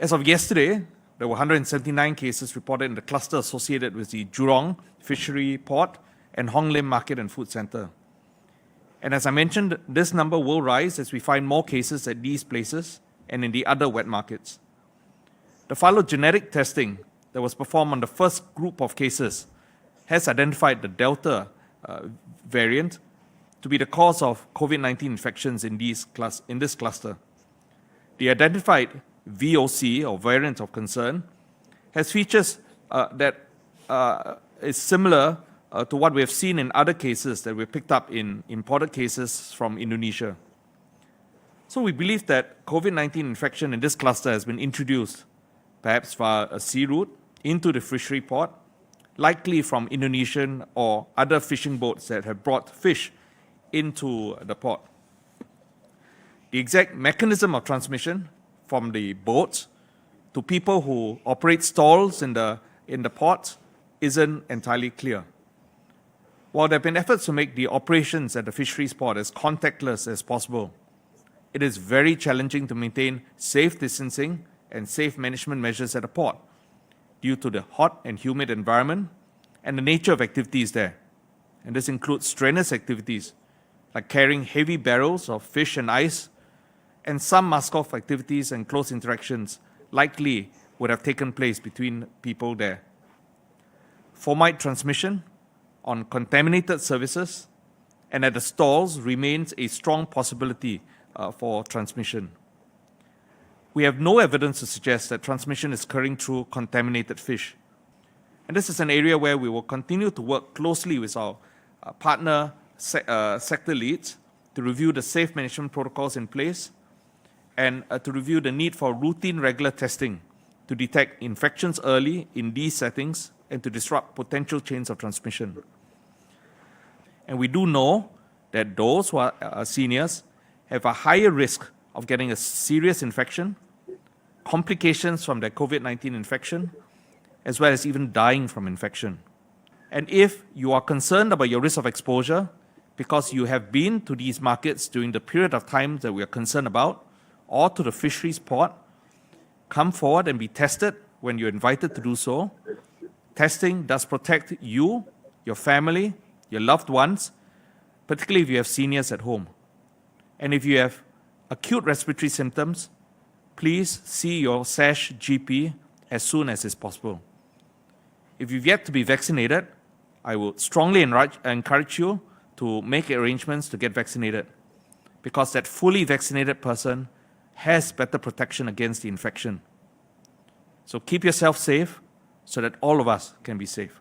As of yesterday, there were 179 cases reported in the cluster associated with the Jurong Fishery Port and Hong Lim Market and Food Centre. And as I mentioned, this number will rise as we find more cases at these places and in the other wet markets. The phylogenetic testing that was performed on the first group of cases has identified the Delta variant to be the cause of COVID-19 infections in this cluster. The identified VOC, or variant of concern, has features that is similar to what we have seen in other cases that we picked up in imported cases from Indonesia. So we believe that COVID-19 infection in this cluster has been introduced, perhaps via a sea route, into the fishery port, likely from Indonesian or other fishing boats that have brought fish into the port. The exact mechanism of transmission from the boats to people who operate stalls in the port isn't entirely clear. While there have been efforts to make the operations at the fisheries port as contactless as possible, it is very challenging to maintain safe distancing and safe management measures at the port due to the hot and humid environment and the nature of activities there. And this includes strenuous activities like carrying heavy barrels of fish and ice, and some mask-off activities and close interactions likely would have taken place between people there. Fomite transmission on contaminated services and at the stalls remains a strong possibility for transmission. We have no evidence to suggest that transmission is occurring through contaminated fish. And this is an area where we will continue to work closely with our partner sector leads to review the safe management protocols in place and to review the need for routine regular testing to detect infections early in these settings and to disrupt potential chains of transmission. And we do know that those who are seniors have a higher risk of getting a serious infection, complications from their COVID-19 infection, as well as even dying from infection. And if you are concerned about your risk of exposure because you have been to these markets during the period of time that we are concerned about, or to the fisheries port, come forward and be tested when you're invited to do so. Testing does protect you, your family, your loved ones, particularly if you have seniors at home. And if you have acute respiratory symptoms, please see your SASH GP as soon as is possible. If you've yet to be vaccinated, I would strongly encourage you to make arrangements to get vaccinated, because that fully vaccinated person has better protection against the infection. So keep yourself safe so that all of us can be safe.